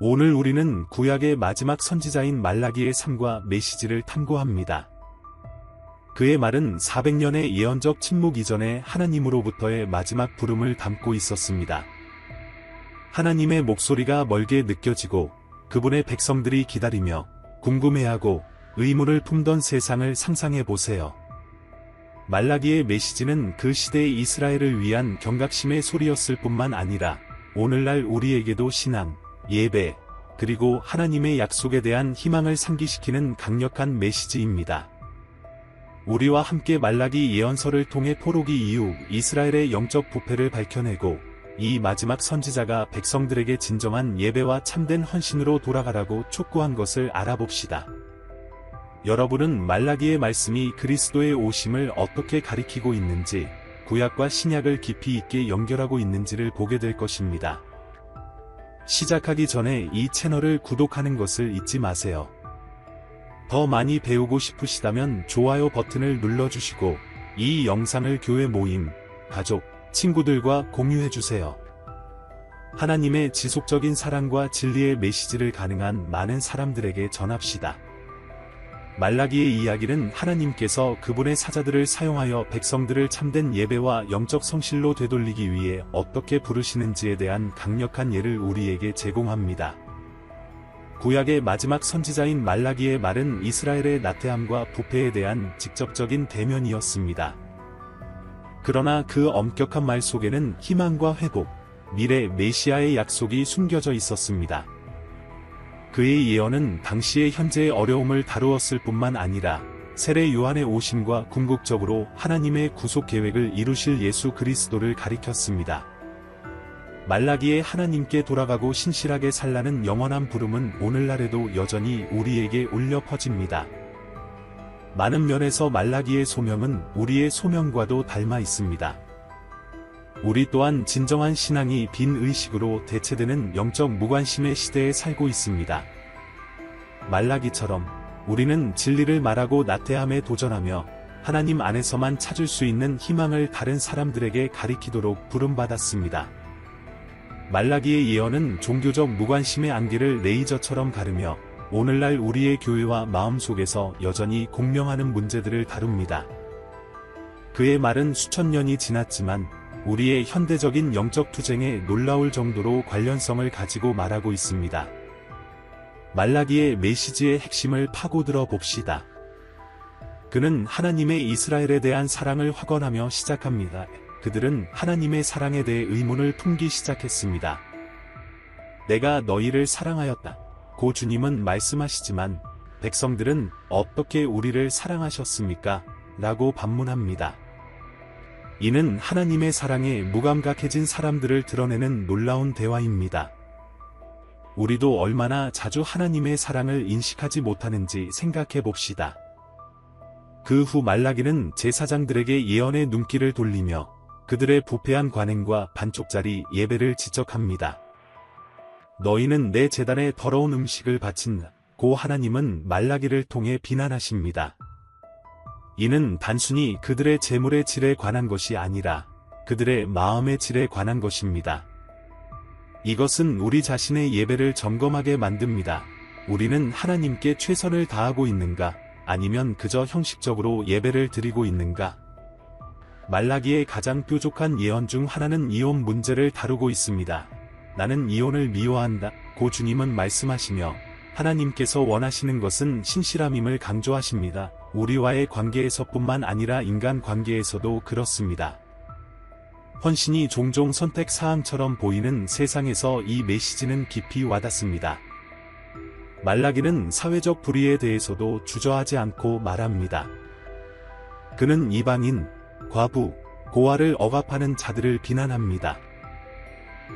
오늘 우리는 구약의 마지막 선지자인 말라기의 삶과 메시지를 탐구합니다. 그의 말은 400년의 예언적 침묵 이전에 하나님으로부터의 마지막 부름을 담고 있었습니다. 하나님의 목소리가 멀게 느껴지고 그분의 백성들이 기다리며 궁금해하고 의문을 품던 세상을 상상해 보세요. 말라기의 메시지는 그 시대의 이스라엘을 위한 경각심의 소리였을 뿐만 아니라 오늘날 우리에게도 신앙, 예배, 그리고 하나님의 약속에 대한 희망을 상기시키는 강력한 메시지입니다. 우리와 함께 말라기 예언서를 통해 포로기 이후 이스라엘의 영적 부패를 밝혀내고 이 마지막 선지자가 백성들에게 진정한 예배와 참된 헌신으로 돌아가라고 촉구한 것을 알아봅시다. 여러분은 말라기의 말씀이 그리스도의 오심을 어떻게 가리키고 있는지, 구약과 신약을 깊이 있게 연결하고 있는지를 보게 될 것입니다. 시작하기 전에 이 채널을 구독하는 것을 잊지 마세요. 더 많이 배우고 싶으시다면 좋아요 버튼을 눌러주시고 이 영상을 교회 모임, 가족, 친구들과 공유해주세요. 하나님의 지속적인 사랑과 진리의 메시지를 가능한 많은 사람들에게 전합시다. 말라기의 이야기는 하나님께서 그분의 사자들을 사용하여 백성들을 참된 예배와 영적 성실로 되돌리기 위해 어떻게 부르시는지에 대한 강력한 예를 우리에게 제공합니다. 구약의 마지막 선지자인 말라기의 말은 이스라엘의 나태함과 부패에 대한 직접적인 대면이었습니다. 그러나 그 엄격한 말 속에는 희망과 회복, 미래 메시아의 약속이 숨겨져 있었습니다. 그의 예언은 당시의 현재의 어려움을 다루었을 뿐만 아니라 세례 요한의 오심과 궁극적으로 하나님의 구속 계획을 이루실 예수 그리스도를 가리켰습니다. 말라기의 하나님께 돌아가고 신실하게 살라는 영원한 부름은 오늘날에도 여전히 우리에게 울려 퍼집니다. 많은 면에서 말라기의 소명은 우리의 소명과도 닮아 있습니다. 우리 또한 진정한 신앙이 빈 의식으로 대체되는 영적 무관심의 시대에 살고 있습니다. 말라기처럼 우리는 진리를 말하고 나태함에 도전하며 하나님 안에서만 찾을 수 있는 희망을 다른 사람들에게 가리키도록 부름받았습니다. 말라기의 예언은 종교적 무관심의 안개를 레이저처럼 가르며 오늘날 우리의 교회와 마음속에서 여전히 공명하는 문제들을 다룹니다. 그의 말은 수천 년이 지났지만 우리의 현대적인 영적 투쟁에 놀라울 정도로 관련성을 가지고 말하고 있습니다. 말라기의 메시지의 핵심을 파고들어 봅시다. 그는 하나님의 이스라엘에 대한 사랑을 확언하며 시작합니다. 그들은 하나님의 사랑에 대해 의문을 품기 시작했습니다. 내가 너희를 사랑하였다. 고 주님은 말씀하시지만 백성들은 어떻게 우리를 사랑하셨습니까? 라고 반문합니다. 이는 하나님의 사랑에 무감각해진 사람들을 드러내는 놀라운 대화입니다. 우리도 얼마나 자주 하나님의 사랑을 인식하지 못하는지 생각해 봅시다. 그 후 말라기는 제사장들에게 예언의 눈길을 돌리며 그들의 부패한 관행과 반쪽짜리 예배를 지적합니다. 너희는 내 제단에 더러운 음식을 바친다. 고 하나님은 말라기를 통해 비난하십니다. 이는 단순히 그들의 재물의 질에 관한 것이 아니라 그들의 마음의 질에 관한 것입니다. 이것은 우리 자신의 예배를 점검하게 만듭니다. 우리는 하나님께 최선을 다하고 있는가? 아니면 그저 형식적으로 예배를 드리고 있는가? 말라기의 가장 뾰족한 예언 중 하나는 이혼 문제를 다루고 있습니다. 나는 이혼을 미워한다. 고 주님은 말씀하시며 하나님께서 원하시는 것은 신실함임을 강조하십니다. 우리와의 관계에서뿐만 아니라 인간 관계에서도 그렇습니다. 헌신이 종종 선택 사항처럼 보이는 세상에서 이 메시지는 깊이 와닿습니다. 말라기는 사회적 불의에 대해서도 주저하지 않고 말합니다. 그는 이방인, 과부, 고아를 억압하는 자들을 비난합니다.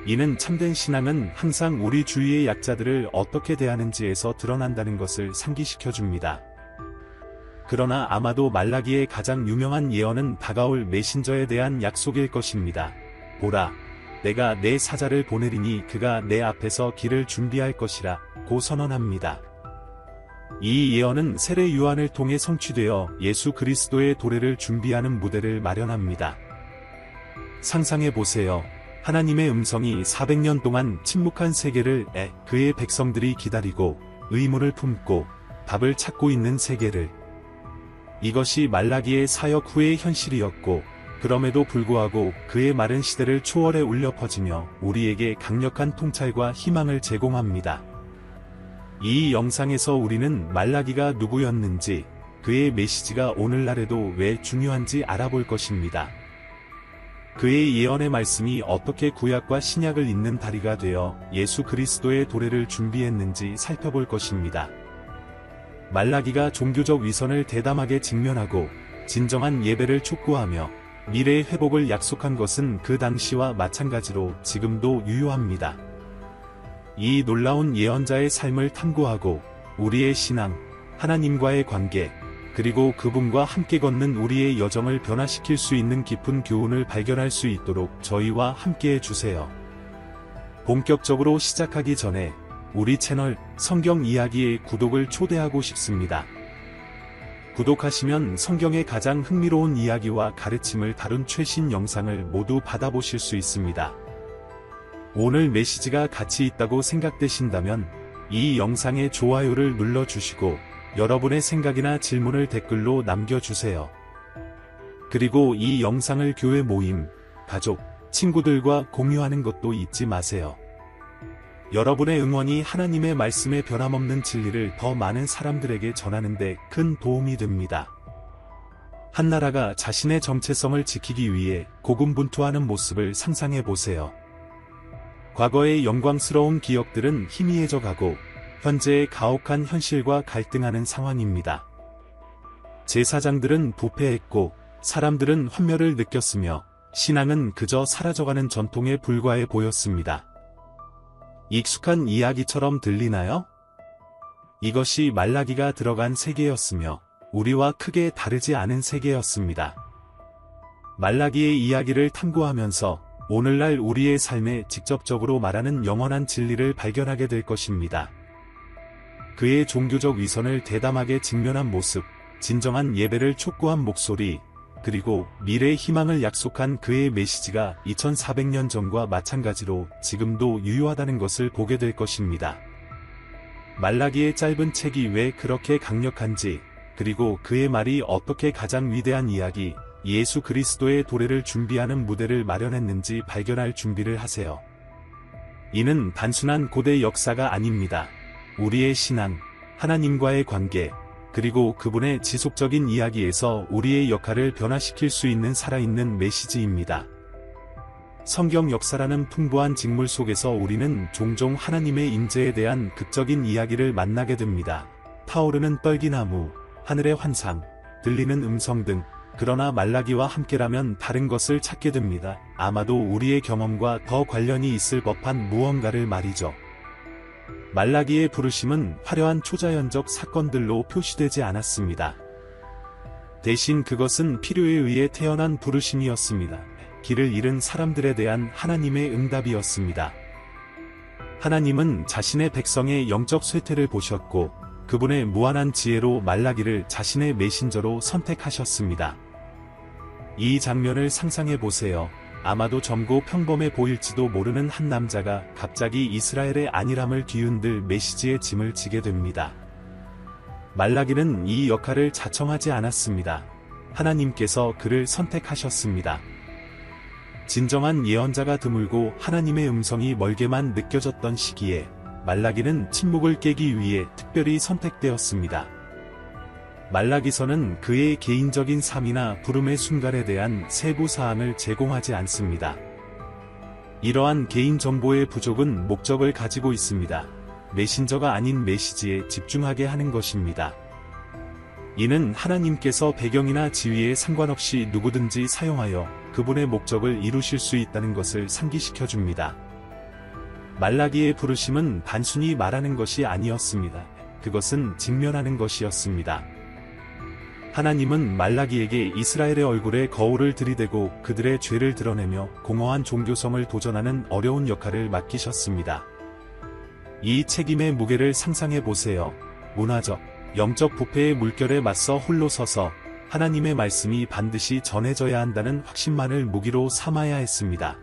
이는 참된 신앙은 항상 우리 주위의 약자들을 어떻게 대하는지에서 드러난다는 것을 상기시켜줍니다. 그러나 아마도 말라기의 가장 유명한 예언은 다가올 메신저에 대한 약속일 것입니다. 보라, 내가 내 사자를 보내리니 그가 내 앞에서 길을 준비할 것이라 고 선언합니다. 이 예언은 세례 요한을 통해 성취되어 예수 그리스도의 도래를 준비하는 무대를 마련합니다. 상상해 보세요. 하나님의 음성이 400년 동안 침묵한 세계를 그의 백성들이 기다리고 의문을 품고 답을 찾고 있는 세계를. 이것이 말라기의 사역 후의 현실이었고, 그럼에도 불구하고 그의 말은 시대를 초월해 울려 퍼지며 우리에게 강력한 통찰과 희망을 제공합니다. 이 영상에서 우리는 말라기가 누구였는지, 그의 메시지가 오늘날에도 왜 중요한지 알아볼 것입니다. 그의 예언의 말씀이 어떻게 구약과 신약을 잇는 다리가 되어 예수 그리스도의 도래를 준비했는지 살펴볼 것입니다. 말라기가 종교적 위선을 대담하게 직면하고 진정한 예배를 촉구하며 미래의 회복을 약속한 것은 그 당시와 마찬가지로 지금도 유효합니다. 이 놀라운 예언자의 삶을 탐구하고 우리의 신앙, 하나님과의 관계, 그리고 그분과 함께 걷는 우리의 여정을 변화시킬 수 있는 깊은 교훈을 발견할 수 있도록 저희와 함께해 주세요. 본격적으로 시작하기 전에 우리 채널 성경 이야기의 구독을 초대하고 싶습니다. 구독하시면 성경의 가장 흥미로운 이야기와 가르침을 다룬 최신 영상을 모두 받아보실 수 있습니다. 오늘 메시지가 가치 있다고 생각되신다면 이 영상의 좋아요를 눌러주시고 여러분의 생각이나 질문을 댓글로 남겨주세요. 그리고 이 영상을 교회 모임, 가족, 친구들과 공유하는 것도 잊지 마세요. 여러분의 응원이 하나님의 말씀의 변함없는 진리를 더 많은 사람들에게 전하는 데 큰 도움이 됩니다. 한 나라가 자신의 정체성을 지키기 위해 고군분투하는 모습을 상상해 보세요. 과거의 영광스러운 기억들은 희미해져 가고 현재의 가혹한 현실과 갈등하는 상황입니다. 제사장들은 부패했고 사람들은 환멸을 느꼈으며 신앙은 그저 사라져가는 전통에 불과해 보였습니다. 익숙한 이야기처럼 들리나요? 이것이 말라기가 들어간 세계였으며 우리와 크게 다르지 않은 세계였습니다. 말라기의 이야기를 탐구하면서 오늘날 우리의 삶에 직접적으로 말하는 영원한 진리를 발견하게 될 것입니다. 그의 종교적 위선을 대담하게 직면한 모습, 진정한 예배를 촉구한 목소리, 그리고 미래의 희망을 약속한 그의 메시지가 2400년 전과 마찬가지로 지금도 유효하다는 것을 보게 될 것입니다. 말라기의 짧은 책이 왜 그렇게 강력한지, 그리고 그의 말이 어떻게 가장 위대한 이야기, 예수 그리스도의 도래를 준비하는 무대를 마련했는지 발견할 준비를 하세요. 이는 단순한 고대 역사가 아닙니다. 우리의 신앙, 하나님과의 관계, 그리고 그분의 지속적인 이야기에서 우리의 역할을 변화시킬 수 있는 살아있는 메시지입니다. 성경 역사라는 풍부한 직물 속에서 우리는 종종 하나님의 임재에 대한 극적인 이야기를 만나게 됩니다. 타오르는 떨기나무, 하늘의 환상, 들리는 음성 등. 그러나 말라기와 함께라면 다른 것을 찾게 됩니다. 아마도 우리의 경험과 더 관련이 있을 법한 무언가를 말이죠. 말라기의 부르심은 화려한 초자연적 사건들로 표시되지 않았습니다. 대신 그것은 필요에 의해 태어난 부르심이었습니다. 길을 잃은 사람들에 대한 하나님의 응답이었습니다. 하나님은 자신의 백성의 영적 쇠퇴를 보셨고 그분의 무한한 지혜로 말라기를 자신의 메신저로 선택하셨습니다. 이 장면을 상상해 보세요. 아마도 젊고 평범해 보일지도 모르는 한 남자가 갑자기 이스라엘의 안일함을 뒤흔들 메시지의 짐을 지게 됩니다. 말라기는 이 역할을 자청하지 않았습니다. 하나님께서 그를 선택하셨습니다. 진정한 예언자가 드물고 하나님의 음성이 멀게만 느껴졌던 시기에 말라기는 침묵을 깨기 위해 특별히 선택되었습니다. 말라기서는 그의 개인적인 삶이나 부름의 순간에 대한 세부 사항을 제공하지 않습니다. 이러한 개인 정보의 부족은 목적을 가지고 있습니다. 메신저가 아닌 메시지에 집중하게 하는 것입니다. 이는 하나님께서 배경이나 지위에 상관없이 누구든지 사용하여 그분의 목적을 이루실 수 있다는 것을 상기시켜 줍니다. 말라기의 부르심은 단순히 말하는 것이 아니었습니다. 그것은 직면하는 것이었습니다. 하나님은 말라기에게 이스라엘의 얼굴에 거울을 들이대고 그들의 죄를 드러내며 공허한 종교성을 도전하는 어려운 역할을 맡기셨습니다. 이 책임의 무게를 상상해 보세요. 문화적, 영적 부패의 물결에 맞서 홀로 서서 하나님의 말씀이 반드시 전해져야 한다는 확신만을 무기로 삼아야 했습니다.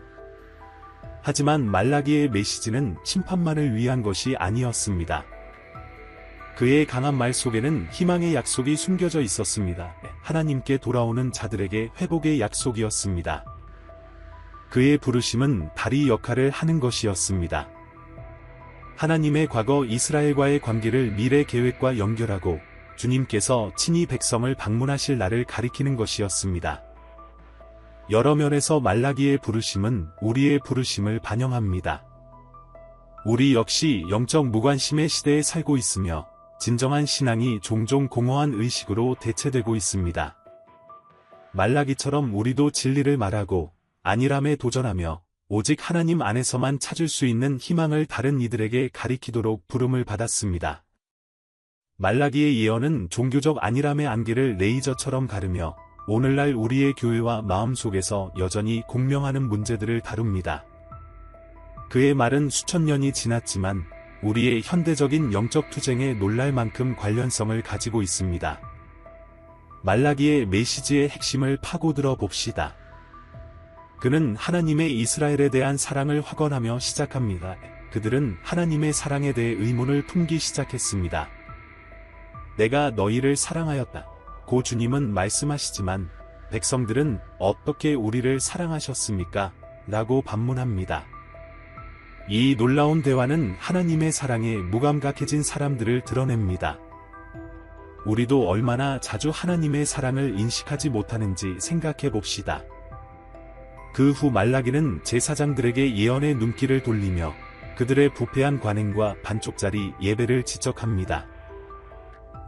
하지만 말라기의 메시지는 심판만을 위한 것이 아니었습니다. 그의 강한 말 속에는 희망의 약속이 숨겨져 있었습니다. 하나님께 돌아오는 자들에게 회복의 약속이었습니다. 그의 부르심은 다리 역할을 하는 것이었습니다. 하나님의 과거 이스라엘과의 관계를 미래 계획과 연결하고 주님께서 친히 백성을 방문하실 날을 가리키는 것이었습니다. 여러 면에서 말라기의 부르심은 우리의 부르심을 반영합니다. 우리 역시 영적 무관심의 시대에 살고 있으며 진정한 신앙이 종종 공허한 의식으로 대체되고 있습니다. 말라기처럼 우리도 진리를 말하고 안일함에 도전하며 오직 하나님 안에서만 찾을 수 있는 희망을 다른 이들에게 가리키도록 부름을 받았습니다. 말라기의 예언은 종교적 안일함의 안개를 레이저처럼 가르며 오늘날 우리의 교회와 마음속에서 여전히 공명하는 문제들을 다룹니다. 그의 말은 수천 년이 지났지만 우리의 현대적인 영적 투쟁에 놀랄 만큼 관련성을 가지고 있습니다. 말라기의 메시지의 핵심을 파고들어 봅시다. 그는 하나님의 이스라엘에 대한 사랑을 확언하며 시작합니다. 그들은 하나님의 사랑에 대해 의문을 품기 시작했습니다. 내가 너희를 사랑하였다. 고 주님은 말씀하시지만 백성들은 어떻게 우리를 사랑하셨습니까? 라고 반문합니다. 이 놀라운 대화는 하나님의 사랑에 무감각해진 사람들을 드러냅니다. 우리도 얼마나 자주 하나님의 사랑을 인식하지 못하는지 생각해 봅시다. 그 후 말라기는 제사장들에게 예언의 눈길을 돌리며 그들의 부패한 관행과 반쪽짜리 예배를 지적합니다.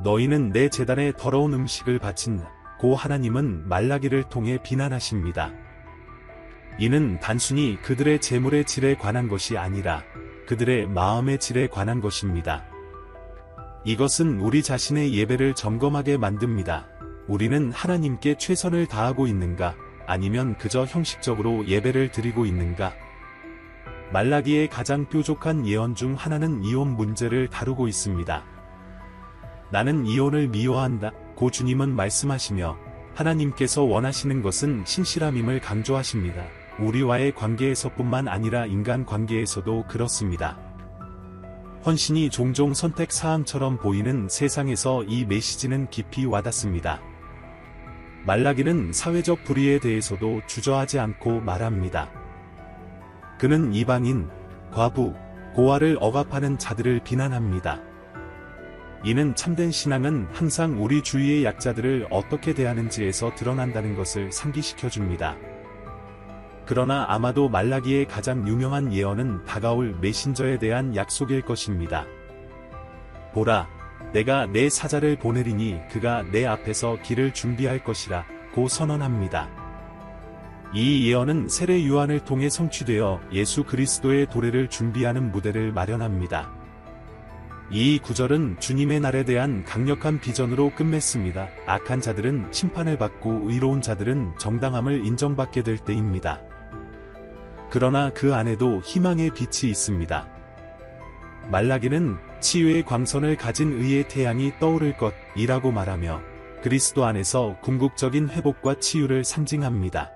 너희는 내 제단에 더러운 음식을 바친다. 고 하나님은 말라기를 통해 비난하십니다. 이는 단순히 그들의 재물의 질에 관한 것이 아니라 그들의 마음의 질에 관한 것입니다. 이것은 우리 자신의 예배를 점검하게 만듭니다. 우리는 하나님께 최선을 다하고 있는가? 아니면 그저 형식적으로 예배를 드리고 있는가? 말라기의 가장 뾰족한 예언 중 하나는 이혼 문제를 다루고 있습니다. 나는 이혼을 미워한다. 고 주님은 말씀하시며 하나님께서 원하시는 것은 신실함임을 강조하십니다. 우리와의 관계에서뿐만 아니라 인간 관계에서도 그렇습니다. 헌신이 종종 선택 사항처럼 보이는 세상에서 이 메시지는 깊이 와닿습니다. 말라기는 사회적 불의에 대해서도 주저하지 않고 말합니다. 그는 이방인, 과부, 고아를 억압하는 자들을 비난합니다. 이는 참된 신앙은 항상 우리 주위의 약자들을 어떻게 대하는지에서 드러난다는 것을 상기시켜줍니다. 그러나 아마도 말라기의 가장 유명한 예언은 다가올 메신저에 대한 약속일 것입니다. 보라, 내가 내 사자를 보내리니 그가 내 앞에서 길을 준비할 것이라 고 선언합니다. 이 예언은 세례 요한을 통해 성취되어 예수 그리스도의 도래를 준비하는 무대를 마련합니다. 이 구절은 주님의 날에 대한 강력한 비전으로 끝맺습니다. 악한 자들은 심판을 받고 의로운 자들은 정당함을 인정받게 될 때입니다. 그러나 그 안에도 희망의 빛이 있습니다. 말라기는 치유의 광선을 가진 의의 태양이 떠오를 것이라고 말하며 그리스도 안에서 궁극적인 회복과 치유를 상징합니다.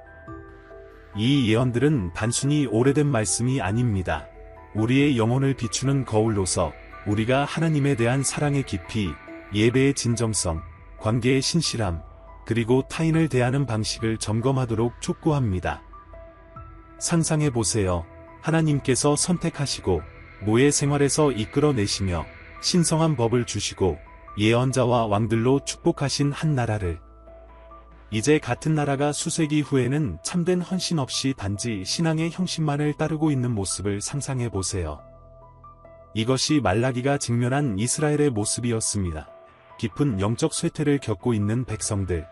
이 예언들은 단순히 오래된 말씀이 아닙니다. 우리의 영혼을 비추는 거울로서 우리가 하나님에 대한 사랑의 깊이, 예배의 진정성, 관계의 신실함, 그리고 타인을 대하는 방식을 점검하도록 촉구합니다. 상상해보세요. 하나님께서 선택하시고 노예 생활에서 이끌어내시며 신성한 법을 주시고 예언자와 왕들로 축복하신 한 나라를 이제 같은 나라가 수세기 후에는 참된 헌신 없이 단지 신앙의 형식만을 따르고 있는 모습을 상상해보세요. 이것이 말라기가 직면한 이스라엘의 모습이었습니다. 깊은 영적 쇠퇴를 겪고 있는 백성들.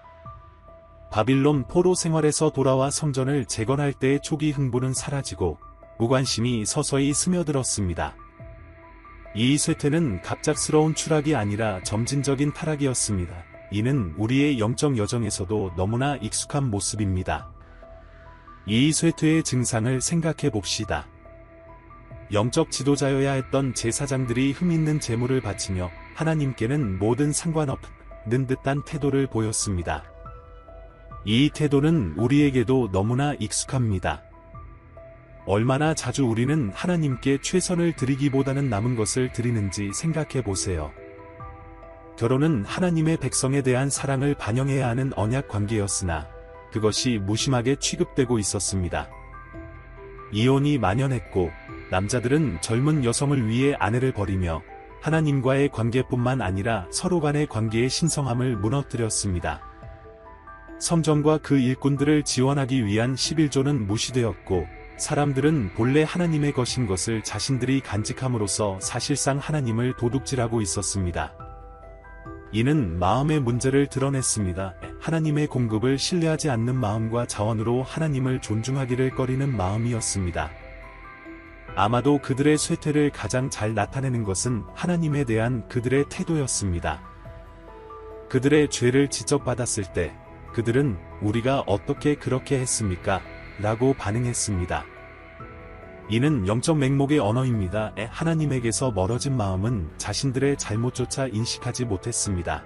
바빌론 포로 생활에서 돌아와 성전을 재건할 때의 초기 흥분은 사라지고 무관심이 서서히 스며들었습니다. 이 쇠퇴는 갑작스러운 추락이 아니라 점진적인 타락이었습니다. 이는 우리의 영적 여정에서도 너무나 익숙한 모습입니다. 이 쇠퇴의 증상을 생각해 봅시다. 영적 지도자여야 했던 제사장들이 흠있는 제물을 바치며 하나님께는 모든 상관없는 듯한 태도를 보였습니다. 이 태도는 우리에게도 너무나 익숙합니다. 얼마나 자주 우리는 하나님께 최선을 드리기보다는 남은 것을 드리는지 생각해 보세요. 결혼은 하나님의 백성에 대한 사랑을 반영해야 하는 언약 관계였으나 그것이 무심하게 취급되고 있었습니다. 이혼이 만연했고 남자들은 젊은 여성을 위해 아내를 버리며 하나님과의 관계뿐만 아니라 서로 간의 관계의 신성함을 무너뜨렸습니다. 성전과 그 일꾼들을 지원하기 위한 11조는 무시되었고 사람들은 본래 하나님의 것인 것을 자신들이 간직함으로써 사실상 하나님을 도둑질하고 있었습니다. 이는 마음의 문제를 드러냈습니다. 하나님의 공급을 신뢰하지 않는 마음과 자원으로 하나님을 존중하기를 꺼리는 마음이었습니다. 아마도 그들의 쇠퇴를 가장 잘 나타내는 것은 하나님에 대한 그들의 태도였습니다. 그들의 죄를 지적받았을 때 그들은 우리가 어떻게 그렇게 했습니까? 라고 반응했습니다. 이는 영적 맹목의 언어입니다. 하나님에게서 멀어진 마음은 자신들의 잘못조차 인식하지 못했습니다.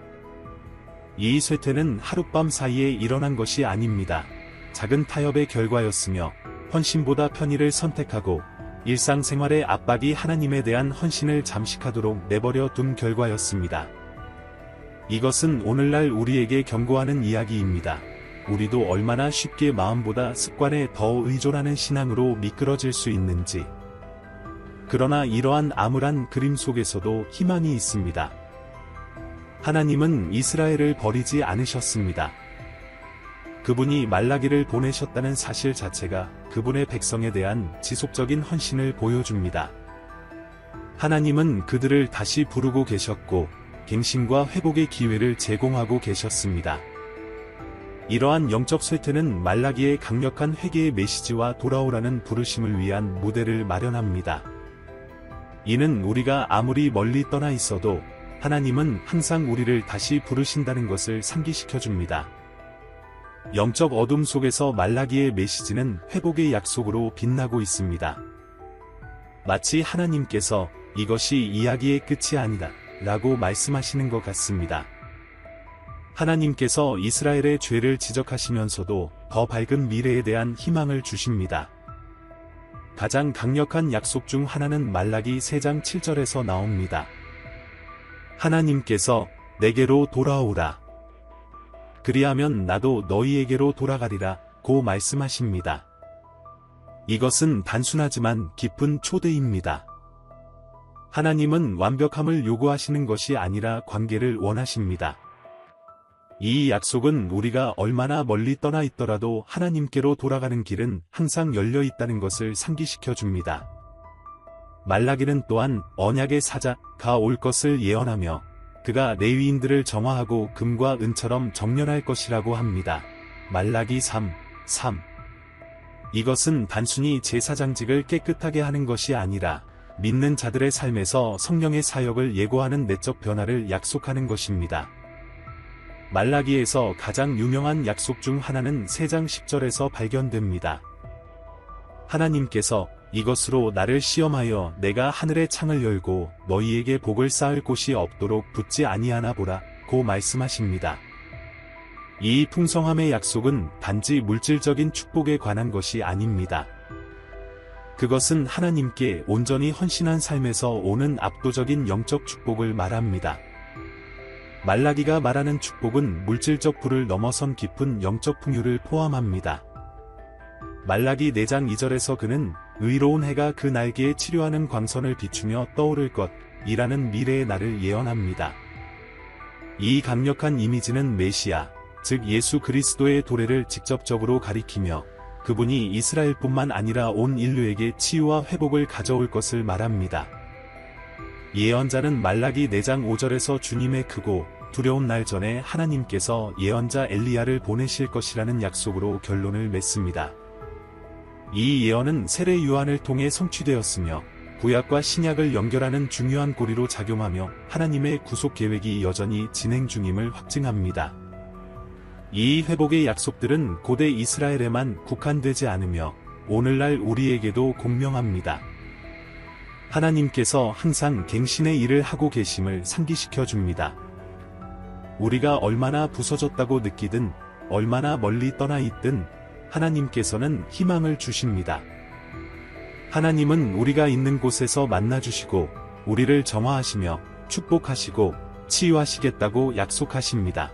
이 쇠퇴는 하룻밤 사이에 일어난 것이 아닙니다. 작은 타협의 결과였으며 헌신보다 편의를 선택하고 일상생활의 압박이 하나님에 대한 헌신을 잠식하도록 내버려 둔 결과였습니다. 이것은 오늘날 우리에게 경고하는 이야기입니다. 우리도 얼마나 쉽게 마음보다 습관에 더 의존하는 신앙으로 미끄러질 수 있는지. 그러나 이러한 암울한 그림 속에서도 희망이 있습니다. 하나님은 이스라엘을 버리지 않으셨습니다. 그분이 말라기를 보내셨다는 사실 자체가 그분의 백성에 대한 지속적인 헌신을 보여줍니다. 하나님은 그들을 다시 부르고 계셨고 갱신과 회복의 기회를 제공하고 계셨습니다. 이러한 영적 쇠퇴는 말라기의 강력한 회개의 메시지와 돌아오라는 부르심을 위한 무대를 마련합니다. 이는 우리가 아무리 멀리 떠나 있어도 하나님은 항상 우리를 다시 부르신다는 것을 상기시켜줍니다. 영적 어둠 속에서 말라기의 메시지는 회복의 약속으로 빛나고 있습니다. 마치 하나님께서 이것이 이야기의 끝이 아니다 라고 말씀하시는 것 같습니다. 하나님께서 이스라엘의 죄를 지적하시면서도 더 밝은 미래에 대한 희망을 주십니다. 가장 강력한 약속 중 하나는 말라기 3장 7절에서 나옵니다. 하나님께서 내게로 돌아오라. 그리하면 나도 너희에게로 돌아가리라 고 말씀하십니다. 이것은 단순하지만 깊은 초대입니다. 하나님은 완벽함을 요구하시는 것이 아니라 관계를 원하십니다. 이 약속은 우리가 얼마나 멀리 떠나 있더라도 하나님께로 돌아가는 길은 항상 열려 있다는 것을 상기시켜 줍니다. 말라기는 또한 언약의 사자가 올 것을 예언하며 그가 레위인들을 정화하고 금과 은처럼 정렬할 것이라고 합니다. 말라기 3:3. 이것은 단순히 제사장직을 깨끗하게 하는 것이 아니라 믿는 자들의 삶에서 성령의 사역을 예고하는 내적 변화를 약속하는 것입니다. 말라기에서 가장 유명한 약속 중 하나는 3장 10절에서 발견됩니다. 하나님께서 이것으로 나를 시험하여 내가 하늘의 창을 열고 너희에게 복을 쌓을 곳이 없도록 붓지 아니하나 보라 고 말씀하십니다. 이 풍성함의 약속은 단지 물질적인 축복에 관한 것이 아닙니다. 그것은 하나님께 온전히 헌신한 삶에서 오는 압도적인 영적 축복을 말합니다. 말라기가 말하는 축복은 물질적 부를 넘어선 깊은 영적 풍요를 포함합니다. 말라기 4장 2절에서 그는 의로운 해가 그 날개에 치료하는 광선을 비추며 떠오를 것이라는 미래의 날을 예언합니다. 이 강력한 이미지는 메시아, 즉 예수 그리스도의 도래를 직접적으로 가리키며 그분이 이스라엘뿐만 아니라 온 인류에게 치유와 회복을 가져올 것을 말합니다. 예언자는 말라기 4장 5절에서 주님의 크고 두려운 날 전에 하나님께서 예언자 엘리야를 보내실 것이라는 약속으로 결론을 맺습니다. 이 예언은 세례 요한을 통해 성취되었으며 구약과 신약을 연결하는 중요한 고리로 작용하며 하나님의 구속 계획이 여전히 진행 중임을 확증합니다. 이 회복의 약속들은 고대 이스라엘에만 국한되지 않으며 오늘날 우리에게도 공명합니다. 하나님께서 항상 갱신의 일을 하고 계심을 상기시켜 줍니다. 우리가 얼마나 부서졌다고 느끼든 얼마나 멀리 떠나 있든 하나님께서는 희망을 주십니다. 하나님은 우리가 있는 곳에서 만나주시고 우리를 정화하시며 축복하시고 치유하시겠다고 약속하십니다.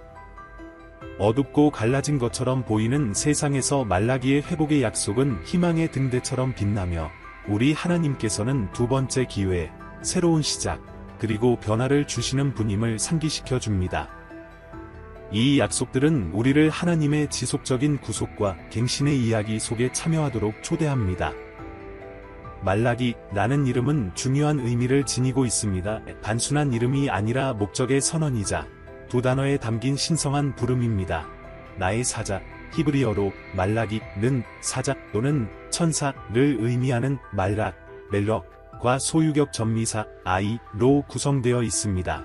어둡고 갈라진 것처럼 보이는 세상에서 말라기의 회복의 약속은 희망의 등대처럼 빛나며 우리 하나님께서는 두 번째 기회, 새로운 시작, 그리고 변화를 주시는 분임을 상기시켜 줍니다. 이 약속들은 우리를 하나님의 지속적인 구속과 갱신의 이야기 속에 참여하도록 초대합니다. 말라기라는 이름은 중요한 의미를 지니고 있습니다. 단순한 이름이 아니라 목적의 선언이자 두 단어에 담긴 신성한 부름입니다. 나의 사자, 히브리어로 말라기는 사자 또는 천사를 의미하는 말락, 멜럭과 소유격 전미사 아이로 구성되어 있습니다.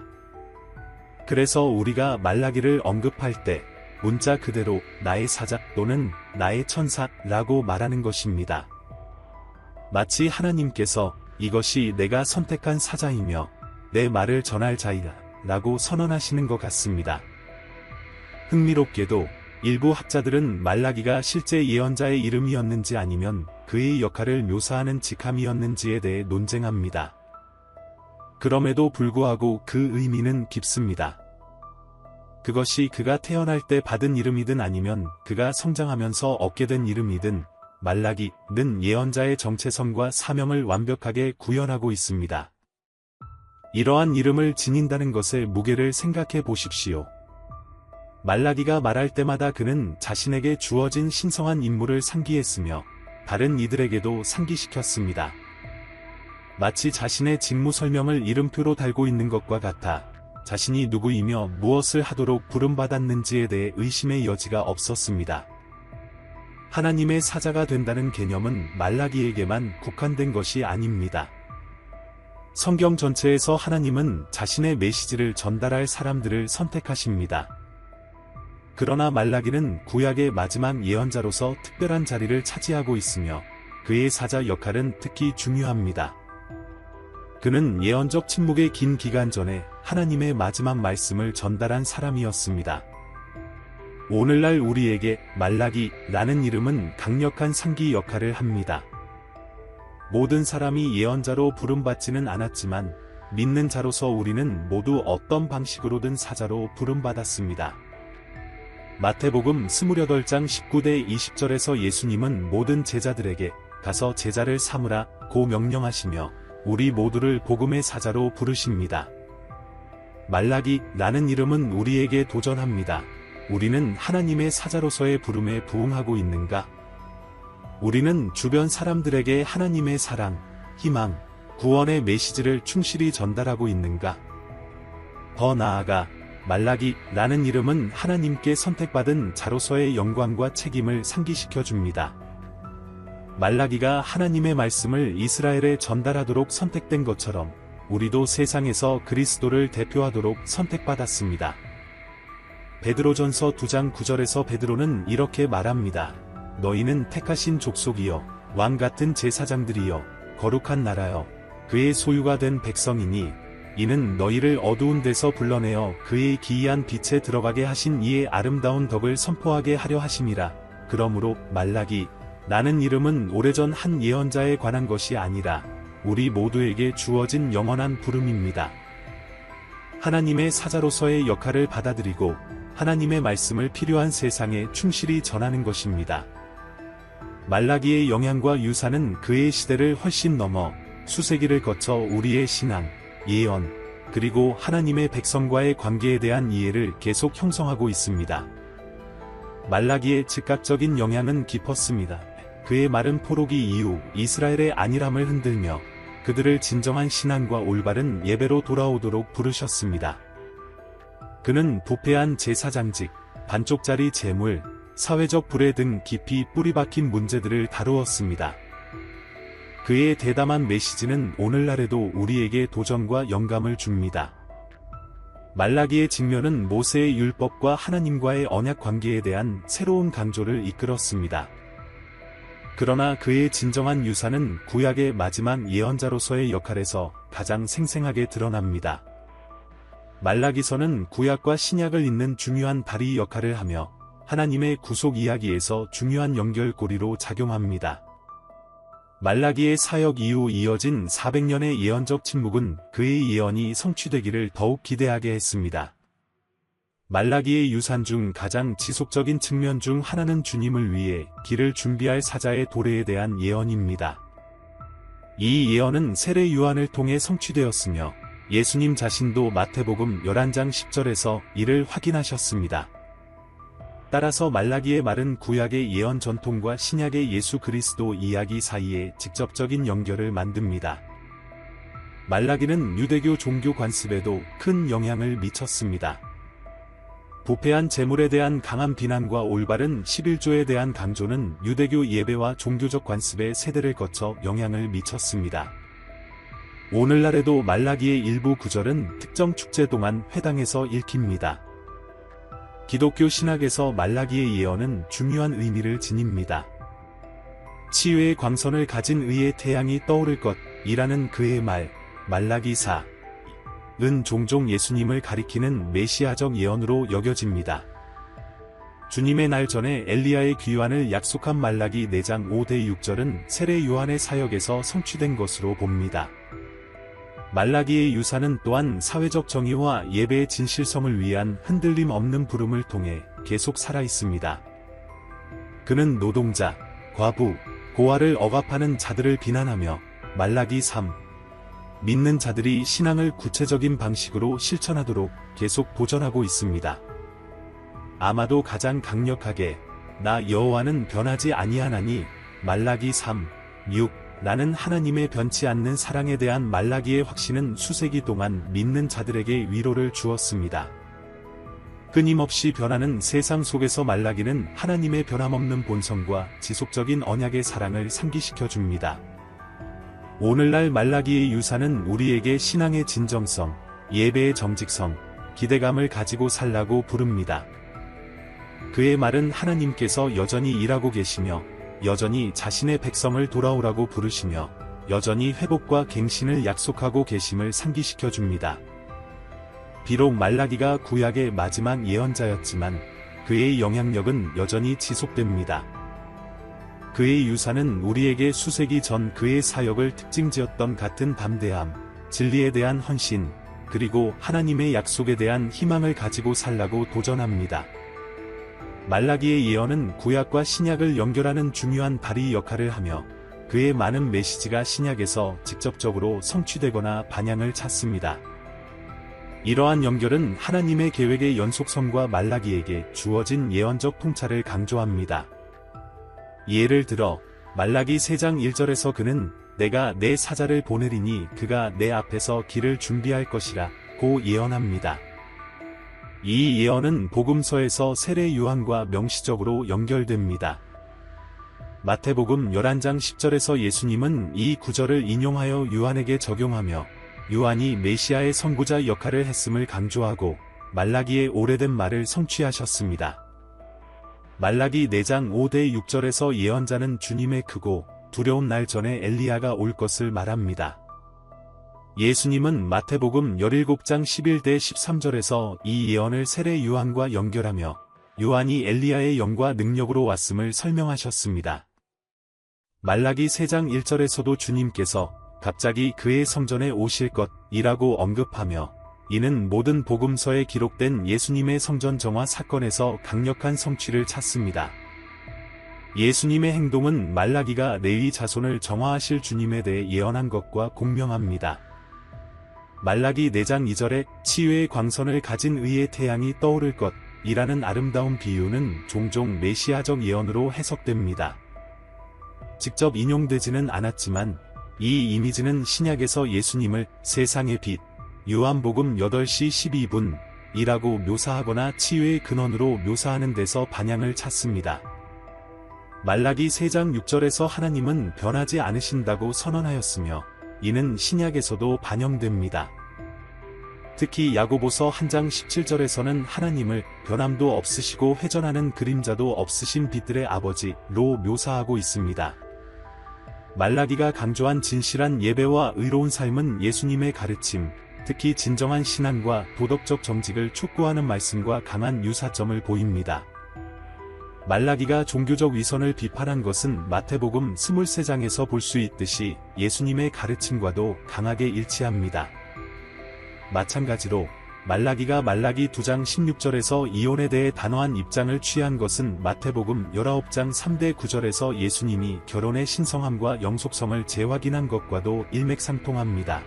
그래서 우리가 말라기를 언급할 때 문자 그대로 나의 사자 또는 나의 천사라고 말하는 것입니다. 마치 하나님께서 이것이 내가 선택한 사자이며 내 말을 전할 자이다 라고 선언하시는 것 같습니다. 흥미롭게도 일부 학자들은 말라기가 실제 예언자의 이름이었는지 아니면 그의 역할을 묘사하는 직함이었는지에 대해 논쟁합니다. 그럼에도 불구하고 그 의미는 깊습니다. 그것이 그가 태어날 때 받은 이름이든 아니면 그가 성장하면서 얻게 된 이름이든 말라기는 예언자의 정체성과 사명을 완벽하게 구현하고 있습니다. 이러한 이름을 지닌다는 것의 무게를 생각해 보십시오. 말라기가 말할 때마다 그는 자신에게 주어진 신성한 임무를 상기했으며 다른 이들에게도 상기시켰습니다. 마치 자신의 직무 설명을 이름표로 달고 있는 것과 같아 자신이 누구이며 무엇을 하도록 부름받았는지에 대해 의심의 여지가 없었습니다. 하나님의 사자가 된다는 개념은 말라기에게만 국한된 것이 아닙니다. 성경 전체에서 하나님은 자신의 메시지를 전달할 사람들을 선택하십니다. 그러나 말라기는 구약의 마지막 예언자로서 특별한 자리를 차지하고 있으며 그의 사자 역할은 특히 중요합니다. 그는 예언적 침묵의 긴 기간 전에 하나님의 마지막 말씀을 전달한 사람이었습니다. 오늘날 우리에게 말라기라는 이름은 강력한 상기 역할을 합니다. 모든 사람이 예언자로 부름받지는 않았지만 믿는 자로서 우리는 모두 어떤 방식으로든 사자로 부름받았습니다. 마태복음 28장 19대 20절에서 예수님은 모든 제자들에게 가서 제자를 삼으라 고 명령하시며 우리 모두를 복음의 사자로 부르십니다. 말라기라는 이름은 우리에게 도전합니다. 우리는 하나님의 사자로서의 부름에 부응하고 있는가? 우리는 주변 사람들에게 하나님의 사랑, 희망, 구원의 메시지를 충실히 전달하고 있는가? 더 나아가 말라기라는 이름은 하나님께 선택받은 자로서의 영광과 책임을 상기시켜 줍니다. 말라기가 하나님의 말씀을 이스라엘에 전달하도록 선택된 것처럼 우리도 세상에서 그리스도를 대표하도록 선택받았습니다. 베드로전서 2장 9절에서 베드로는 이렇게 말합니다. 너희는 택하신 족속이여 왕같은 제사장들이여 거룩한 나라여 그의 소유가 된 백성이니 이는 너희를 어두운 데서 불러내어 그의 기이한 빛에 들어가게 하신 이의 아름다운 덕을 선포하게 하려 하심이라. 그러므로 말라기라는 이름은 오래전 한 예언자에 관한 것이 아니라 우리 모두에게 주어진 영원한 부름입니다. 하나님의 사자로서의 역할을 받아들이고 하나님의 말씀을 필요한 세상에 충실히 전하는 것입니다. 말라기의 영향과 유산은 그의 시대를 훨씬 넘어 수세기를 거쳐 우리의 신앙, 예언, 그리고 하나님의 백성과의 관계에 대한 이해를 계속 형성하고 있습니다. 말라기의 즉각적인 영향은 깊었습니다. 그의 말은 포로기 이후 이스라엘의 안일함을 흔들며 그들을 진정한 신앙과 올바른 예배로 돌아오도록 부르셨습니다. 그는 부패한 제사장직, 반쪽짜리 재물, 사회적 불애 등 깊이 뿌리박힌 문제들을 다루었습니다. 그의 대담한 메시지는 오늘날에도 우리에게 도전과 영감을 줍니다. 말라기의 직면은 모세의 율법과 하나님과의 언약 관계에 대한 새로운 강조를 이끌었습니다. 그러나 그의 진정한 유산은 구약의 마지막 예언자로서의 역할에서 가장 생생하게 드러납니다. 말라기서는 구약과 신약을 잇는 중요한 다리 역할을 하며 하나님의 구속 이야기에서 중요한 연결고리로 작용합니다. 말라기의 사역 이후 이어진 400년의 예언적 침묵은 그의 예언이 성취되기를 더욱 기대하게 했습니다. 말라기의 유산 중 가장 지속적인 측면 중 하나는 주님을 위해 길을 준비할 사자의 도래에 대한 예언입니다. 이 예언은 세례 요한을 통해 성취되었으며 예수님 자신도 마태복음 11장 10절에서 이를 확인하셨습니다. 따라서 말라기의 말은 구약의 예언 전통과 신약의 예수 그리스도 이야기 사이에 직접적인 연결을 만듭니다. 말라기는 유대교 종교 관습에도 큰 영향을 미쳤습니다. 부패한 재물에 대한 강한 비난과 올바른 11조에 대한 강조는 유대교 예배와 종교적 관습에 세대를 거쳐 영향을 미쳤습니다. 오늘날에도 말라기의 일부 구절은 특정 축제 동안 회당에서 읽힙니다. 기독교 신학에서 말라기의 예언은 중요한 의미를 지닙니다. 치유의 광선을 가진 의의 태양이 떠오를 것이라는 그의 말, 말라기 4은 종종 예수님을 가리키는 메시아적 예언으로 여겨집니다. 주님의 날 전에 엘리야의 귀환을 약속한 말라기 4장 5대 6절은 세례 요한의 사역에서 성취된 것으로 봅니다. 말라기의 유산은 또한 사회적 정의와 예배의 진실성을 위한 흔들림 없는 부름을 통해 계속 살아있습니다. 그는 노동자, 과부, 고아를 억압하는 자들을 비난하며 말라기 3. 믿는 자들이 신앙을 구체적인 방식으로 실천하도록 계속 도전하고 있습니다. 아마도 가장 강력하게 나 여호와는 변하지 아니하나니 말라기 3. 6. 나는 하나님의 변치 않는 사랑에 대한 말라기의 확신은 수세기 동안 믿는 자들에게 위로를 주었습니다. 끊임없이 변하는 세상 속에서 말라기는 하나님의 변함없는 본성과 지속적인 언약의 사랑을 상기시켜 줍니다. 오늘날 말라기의 유산은 우리에게 신앙의 진정성, 예배의 정직성, 기대감을 가지고 살라고 부릅니다. 그의 말은 하나님께서 여전히 일하고 계시며 여전히 자신의 백성을 돌아오라고 부르시며 여전히 회복과 갱신을 약속하고 계심을 상기시켜 줍니다. 비록 말라기가 구약의 마지막 예언자였지만 그의 영향력은 여전히 지속됩니다. 그의 유산은 우리에게 수세기 전 그의 사역을 특징지었던 같은 담대함, 진리에 대한 헌신, 그리고 하나님의 약속에 대한 희망을 가지고 살라고 도전합니다. 말라기의 예언은 구약과 신약을 연결하는 중요한 다리 역할을 하며 그의 많은 메시지가 신약에서 직접적으로 성취되거나 반영을 찾습니다. 이러한 연결은 하나님의 계획의 연속성과 말라기에게 주어진 예언적 통찰을 강조합니다. 예를 들어 말라기 3장 1절에서 그는 내가 내 사자를 보내리니 그가 내 앞에서 길을 준비할 것이라 고 예언합니다. 이 예언은 복음서에서 세례 요한과 명시적으로 연결됩니다. 마태복음 11장 10절에서 예수님은 이 구절을 인용하여 요한에게 적용하며 요한이 메시아의 선구자 역할을 했음을 강조하고 말라기의 오래된 말을 성취하셨습니다. 말라기 4장 5대 6절에서 예언자는 주님의 크고 두려운 날 전에 엘리야가 올 것을 말합니다. 예수님은 마태복음 17장 11대 13절에서 이 예언을 세례 요한과 연결하며 요한이 엘리야의 영과 능력으로 왔음을 설명하셨습니다. 말라기 3장 1절에서도 주님께서 갑자기 그의 성전에 오실 것이라고 언급하며 이는 모든 복음서에 기록된 예수님의 성전 정화 사건에서 강력한 성취를 찾습니다. 예수님의 행동은 말라기가 레위 자손을 정화하실 주님에 대해 예언한 것과 공명합니다. 말라기 4장 2절에 치유의 광선을 가진 의의 태양이 떠오를 것이라는 아름다운 비유는 종종 메시아적 예언으로 해석됩니다. 직접 인용되지는 않았지만 이 이미지는 신약에서 예수님을 세상의 빛, 요한복음 8시 12분이라고 묘사하거나 치유의 근원으로 묘사하는 데서 반향을 찾습니다. 말라기 3장 6절에서 하나님은 변하지 않으신다고 선언하였으며 이는 신약에서도 반영됩니다. 특히 야고보서 1장 17절에서는 하나님을 변함도 없으시고 회전하는 그림자도 없으신 빛들의 아버지로 묘사하고 있습니다. 말라기가 강조한 진실한 예배와 의로운 삶은 예수님의 가르침, 특히 진정한 신앙과 도덕적 정직을 촉구하는 말씀과 강한 유사점을 보입니다. 말라기가 종교적 위선을 비판한 것은 마태복음 23장에서 볼 수 있듯이 예수님의 가르침과도 강하게 일치합니다. 마찬가지로 말라기가 말라기 2장 16절에서 이혼에 대해 단호한 입장을 취한 것은 마태복음 19장 3대 9절에서 예수님이 결혼의 신성함과 영속성을 재확인한 것과도 일맥상통합니다.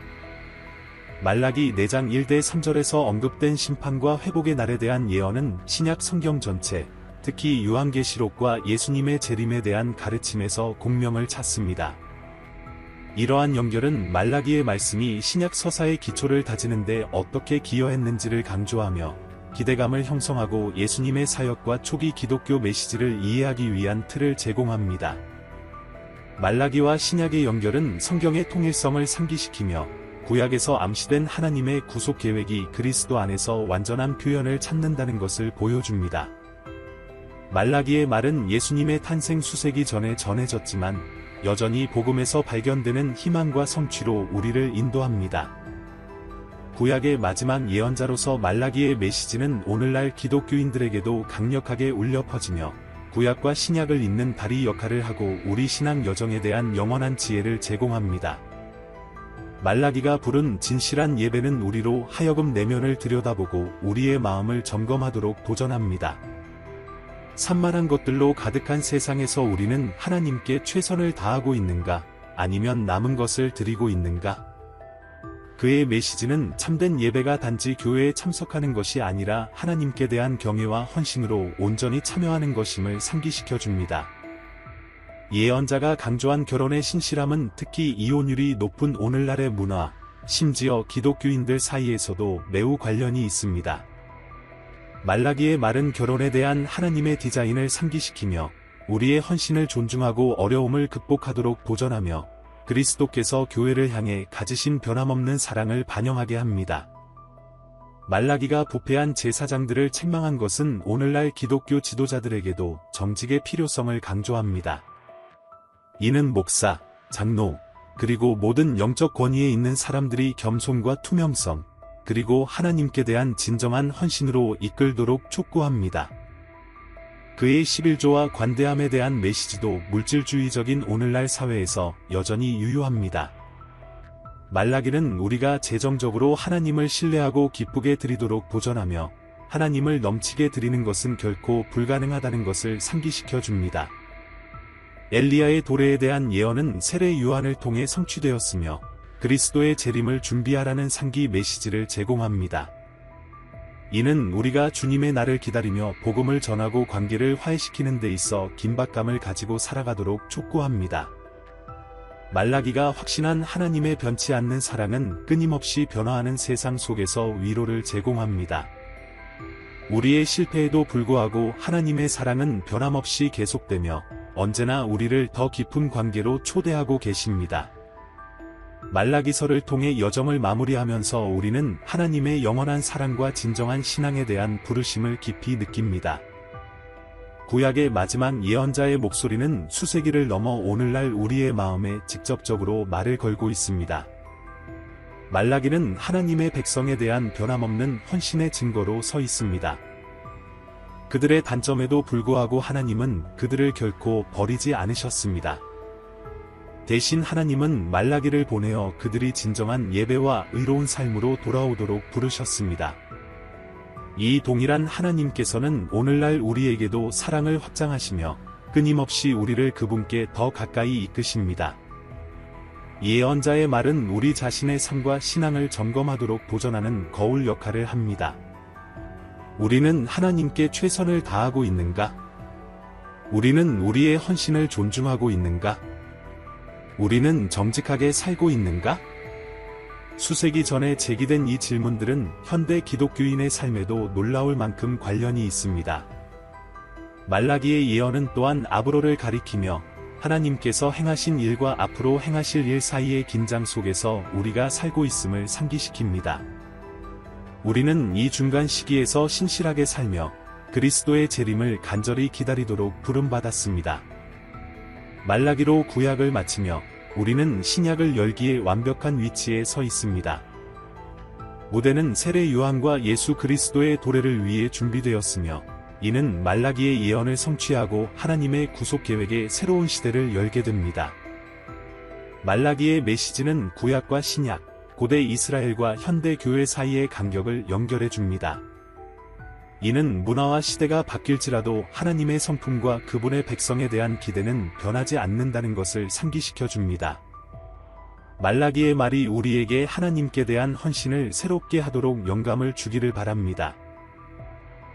말라기 4장 1대 3절에서 언급된 심판과 회복의 날에 대한 예언은 신약 성경 전체, 특히 요한계시록과 예수님의 재림에 대한 가르침에서 공명을 찾습니다. 이러한 연결은 말라기의 말씀이 신약 서사의 기초를 다지는데 어떻게 기여했는지를 강조하며 기대감을 형성하고 예수님의 사역과 초기 기독교 메시지를 이해하기 위한 틀을 제공합니다. 말라기와 신약의 연결은 성경의 통일성을 상기시키며 구약에서 암시된 하나님의 구속 계획이 그리스도 안에서 완전한 표현을 찾는다는 것을 보여줍니다. 말라기의 말은 예수님의 탄생 수세기 전에 전해졌지만 여전히 복음에서 발견되는 희망과 성취로 우리를 인도합니다. 구약의 마지막 예언자로서 말라기의 메시지는 오늘날 기독교인들에게도 강력하게 울려 퍼지며 구약과 신약을 잇는 다리 역할을 하고 우리 신앙 여정에 대한 영원한 지혜를 제공합니다. 말라기가 부른 진실한 예배는 우리로 하여금 내면을 들여다보고 우리의 마음을 점검하도록 도전합니다. 산만한 것들로 가득한 세상에서 우리는 하나님께 최선을 다하고 있는가, 아니면 남은 것을 드리고 있는가? 그의 메시지는 참된 예배가 단지 교회에 참석하는 것이 아니라 하나님께 대한 경외와 헌신으로 온전히 참여하는 것임을 상기시켜 줍니다. 예언자가 강조한 결혼의 신실함은 특히 이혼율이 높은 오늘날의 문화, 심지어 기독교인들 사이에서도 매우 관련이 있습니다. 말라기의 말은 결혼에 대한 하나님의 디자인을 상기시키며 우리의 헌신을 존중하고 어려움을 극복하도록 도전하며 그리스도께서 교회를 향해 가지신 변함없는 사랑을 반영하게 합니다. 말라기가 부패한 제사장들을 책망한 것은 오늘날 기독교 지도자들에게도 정직의 필요성을 강조합니다. 이는 목사, 장로, 그리고 모든 영적 권위에 있는 사람들이 겸손과 투명성, 그리고 하나님께 대한 진정한 헌신으로 이끌도록 촉구합니다. 그의 11조와 관대함에 대한 메시지도 물질주의적인 오늘날 사회에서 여전히 유효합니다. 말라기는 우리가 재정적으로 하나님을 신뢰하고 기쁘게 드리도록 도전하며 하나님을 넘치게 드리는 것은 결코 불가능하다는 것을 상기시켜 줍니다. 엘리야의 도래에 대한 예언은 세례 요한을 통해 성취되었으며 그리스도의 재림을 준비하라는 상기 메시지를 제공합니다. 이는 우리가 주님의 날을 기다리며 복음을 전하고 관계를 화해시키는 데 있어 긴박감을 가지고 살아가도록 촉구합니다. 말라기가 확신한 하나님의 변치 않는 사랑은 끊임없이 변화하는 세상 속에서 위로를 제공합니다. 우리의 실패에도 불구하고 하나님의 사랑은 변함없이 계속되며 언제나 우리를 더 깊은 관계로 초대하고 계십니다. 말라기서를 통해 여정을 마무리하면서 우리는 하나님의 영원한 사랑과 진정한 신앙에 대한 부르심을 깊이 느낍니다. 구약의 마지막 예언자의 목소리는 수세기를 넘어 오늘날 우리의 마음에 직접적으로 말을 걸고 있습니다. 말라기는 하나님의 백성에 대한 변함없는 헌신의 증거로 서 있습니다. 그들의 단점에도 불구하고 하나님은 그들을 결코 버리지 않으셨습니다. 대신 하나님은 말라기를 보내어 그들이 진정한 예배와 의로운 삶으로 돌아오도록 부르셨습니다. 이 동일한 하나님께서는 오늘날 우리에게도 사랑을 확장하시며 끊임없이 우리를 그분께 더 가까이 이끄십니다. 예언자의 말은 우리 자신의 삶과 신앙을 점검하도록 도전하는 거울 역할을 합니다. 우리는 하나님께 최선을 다하고 있는가? 우리는 우리의 헌신을 존중하고 있는가? 우리는 정직하게 살고 있는가? 수세기 전에 제기된 이 질문들은 현대 기독교인의 삶에도 놀라울 만큼 관련이 있습니다. 말라기의 예언은 또한 아브로를 가리키며 하나님께서 행하신 일과 앞으로 행하실 일 사이의 긴장 속에서 우리가 살고 있음을 상기시킵니다. 우리는 이 중간 시기에서 신실하게 살며 그리스도의 재림을 간절히 기다리도록 부름받았습니다. 말라기로 구약을 마치며 우리는 신약을 열기에 완벽한 위치에 서 있습니다. 무대는 세례 요한과 예수 그리스도의 도래를 위해 준비되었으며 이는 말라기의 예언을 성취하고 하나님의 구속 계획의 새로운 시대를 열게 됩니다. 말라기의 메시지는 구약과 신약, 고대 이스라엘과 현대 교회 사이의 간격을 연결해 줍니다. 이는 문화와 시대가 바뀔지라도 하나님의 성품과 그분의 백성에 대한 기대는 변하지 않는다는 것을 상기시켜 줍니다. 말라기의 말이 우리에게 하나님께 대한 헌신을 새롭게 하도록 영감을 주기를 바랍니다.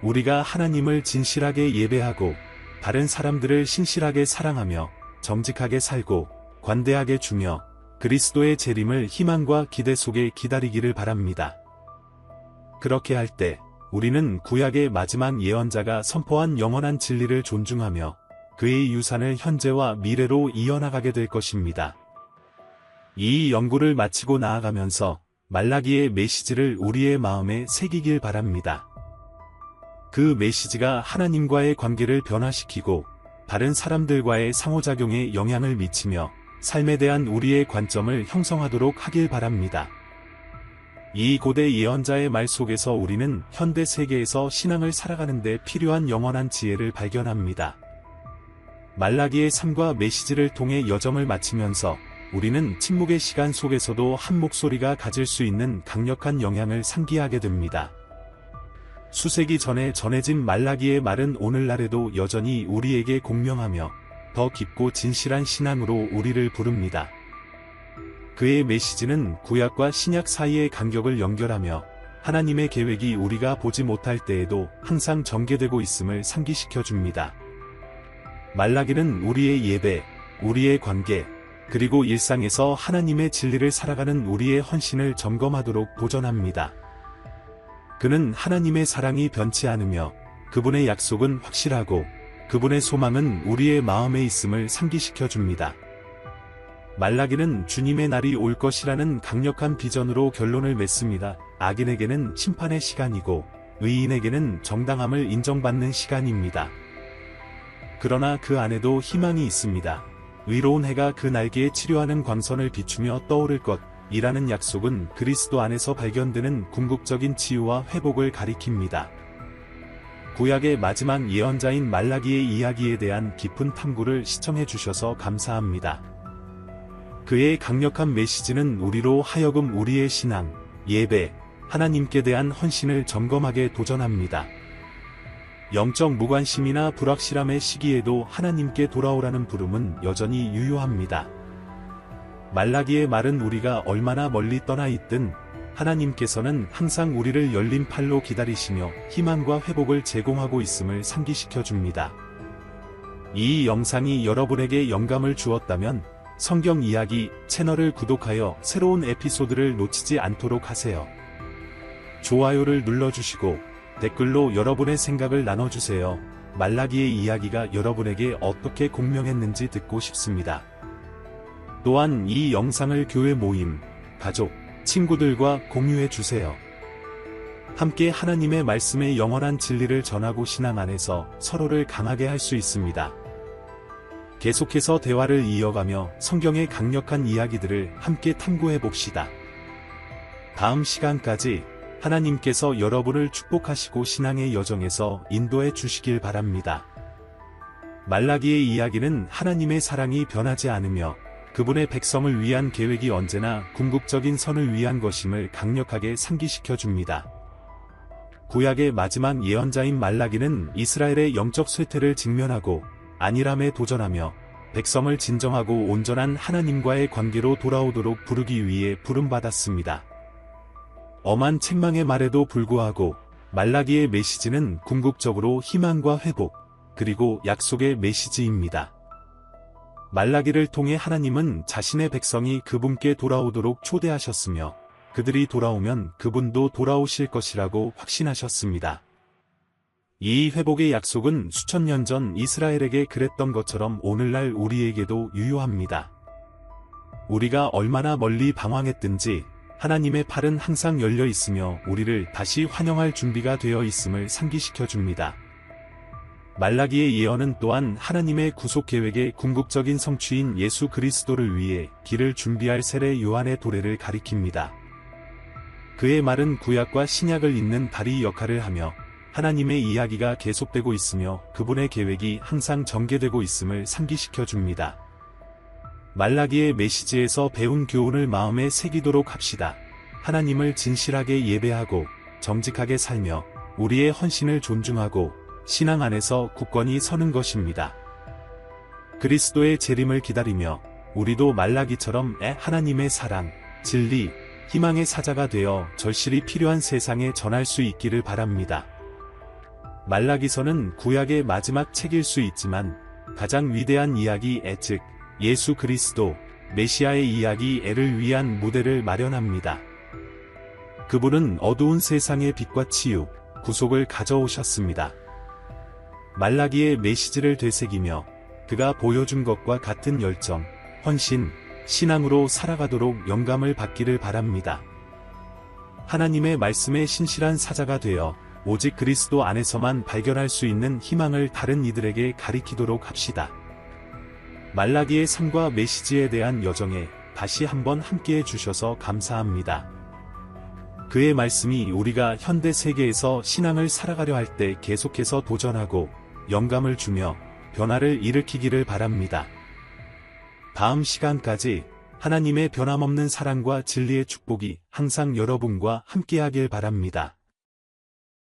우리가 하나님을 진실하게 예배하고 다른 사람들을 신실하게 사랑하며 정직하게 살고 관대하게 주며 그리스도의 재림을 희망과 기대 속에 기다리기를 바랍니다. 그렇게 할 때 우리는 구약의 마지막 예언자가 선포한 영원한 진리를 존중하며 그의 유산을 현재와 미래로 이어나가게 될 것입니다. 이 연구를 마치고 나아가면서 말라기의 메시지를 우리의 마음에 새기길 바랍니다. 그 메시지가 하나님과의 관계를 변화시키고 다른 사람들과의 상호작용에 영향을 미치며 삶에 대한 우리의 관점을 형성하도록 하길 바랍니다. 이 고대 예언자의 말 속에서 우리는 현대 세계에서 신앙을 살아가는 데 필요한 영원한 지혜를 발견합니다. 말라기의 삶과 메시지를 통해 여정을 마치면서 우리는 침묵의 시간 속에서도 한 목소리가 가질 수 있는 강력한 영향을 상기하게 됩니다. 수세기 전에 전해진 말라기의 말은 오늘날에도 여전히 우리에게 공명하며 더 깊고 진실한 신앙으로 우리를 부릅니다. 그의 메시지는 구약과 신약 사이의 간격을 연결하며 하나님의 계획이 우리가 보지 못할 때에도 항상 전개되고 있음을 상기시켜 줍니다. 말라기는 우리의 예배, 우리의 관계, 그리고 일상에서 하나님의 진리를 살아가는 우리의 헌신을 점검하도록 도전합니다. 그는 하나님의 사랑이 변치 않으며 그분의 약속은 확실하고 그분의 소망은 우리의 마음에 있음을 상기시켜 줍니다. 말라기는 주님의 날이 올 것이라는 강력한 비전으로 결론을 맺습니다. 악인에게는 심판의 시간이고 의인에게는 정당함을 인정받는 시간입니다. 그러나 그 안에도 희망이 있습니다. 의로운 해가 그 날개에 치료하는 광선을 비추며 떠오를 것이라는 약속은 그리스도 안에서 발견되는 궁극적인 치유와 회복을 가리킵니다. 구약의 마지막 예언자인 말라기의 이야기에 대한 깊은 탐구를 시청해 주셔서 감사합니다. 그의 강력한 메시지는 우리로 하여금 우리의 신앙, 예배, 하나님께 대한 헌신을 점검하게 도전합니다. 영적 무관심이나 불확실함의 시기에도 하나님께 돌아오라는 부름은 여전히 유효합니다. 말라기의 말은 우리가 얼마나 멀리 떠나 있든 하나님께서는 항상 우리를 열린 팔로 기다리시며 희망과 회복을 제공하고 있음을 상기시켜 줍니다. 이 영상이 여러분에게 영감을 주었다면 성경 이야기 채널을 구독하여 새로운 에피소드를 놓치지 않도록 하세요. 좋아요를 눌러주시고 댓글로 여러분의 생각을 나눠주세요. 말라기의 이야기가 여러분에게 어떻게 공명했는지 듣고 싶습니다. 또한 이 영상을 교회 모임, 가족, 친구들과 공유해 주세요. 함께 하나님의 말씀의 영원한 진리를 전하고 신앙 안에서 서로를 강하게 할 수 있습니다. 계속해서 대화를 이어가며 성경의 강력한 이야기들을 함께 탐구해 봅시다. 다음 시간까지 하나님께서 여러분을 축복하시고 신앙의 여정에서 인도해 주시길 바랍니다. 말라기의 이야기는 하나님의 사랑이 변하지 않으며 그분의 백성을 위한 계획이 언제나 궁극적인 선을 위한 것임을 강력하게 상기시켜 줍니다. 구약의 마지막 예언자인 말라기는 이스라엘의 영적 쇠퇴를 직면하고 안일함에 도전하며 백성을 진정하고 온전한 하나님과의 관계로 돌아오도록 부르기 위해 부름받았습니다. 엄한 책망의 말에도 불구하고 말라기의 메시지는 궁극적으로 희망과 회복, 그리고 약속의 메시지입니다. 말라기를 통해 하나님은 자신의 백성이 그분께 돌아오도록 초대하셨으며 그들이 돌아오면 그분도 돌아오실 것이라고 확신하셨습니다. 이 회복의 약속은 수천 년 전 이스라엘에게 그랬던 것처럼 오늘날 우리에게도 유효합니다. 우리가 얼마나 멀리 방황했든지 하나님의 팔은 항상 열려 있으며 우리를 다시 환영할 준비가 되어 있음을 상기시켜 줍니다. 말라기의 예언은 또한 하나님의 구속 계획의 궁극적인 성취인 예수 그리스도를 위해 길을 준비할 세례 요한의 도래를 가리킵니다. 그의 말은 구약과 신약을 잇는 다리 역할을 하며 하나님의 이야기가 계속되고 있으며 그분의 계획이 항상 전개되고 있음을 상기시켜 줍니다. 말라기의 메시지에서 배운 교훈을 마음에 새기도록 합시다. 하나님을 진실하게 예배하고 정직하게 살며 우리의 헌신을 존중하고 신앙 안에서 굳건히 서는 것입니다. 그리스도의 재림을 기다리며 우리도 말라기처럼 하나님의 사랑, 진리, 희망의 사자가 되어 절실히 필요한 세상에 전할 수 있기를 바랍니다. 말라기서는 구약의 마지막 책일 수 있지만 가장 위대한 이야기 즉 예수 그리스도 메시아의 이야기를 위한 무대를 마련합니다. 그분은 어두운 세상의 빛과 치유, 구속을 가져오셨습니다. 말라기의 메시지를 되새기며 그가 보여준 것과 같은 열정, 헌신, 신앙으로 살아가도록 영감을 받기를 바랍니다. 하나님의 말씀의 신실한 사자가 되어 오직 그리스도 안에서만 발견할 수 있는 희망을 다른 이들에게 가리키도록 합시다. 말라기의 삶과 메시지에 대한 여정에 다시 한번 함께해 주셔서 감사합니다. 그의 말씀이 우리가 현대 세계에서 신앙을 살아가려 할 때 계속해서 도전하고 영감을 주며 변화를 일으키기를 바랍니다. 다음 시간까지 하나님의 변함없는 사랑과 진리의 축복이 항상 여러분과 함께하길 바랍니다.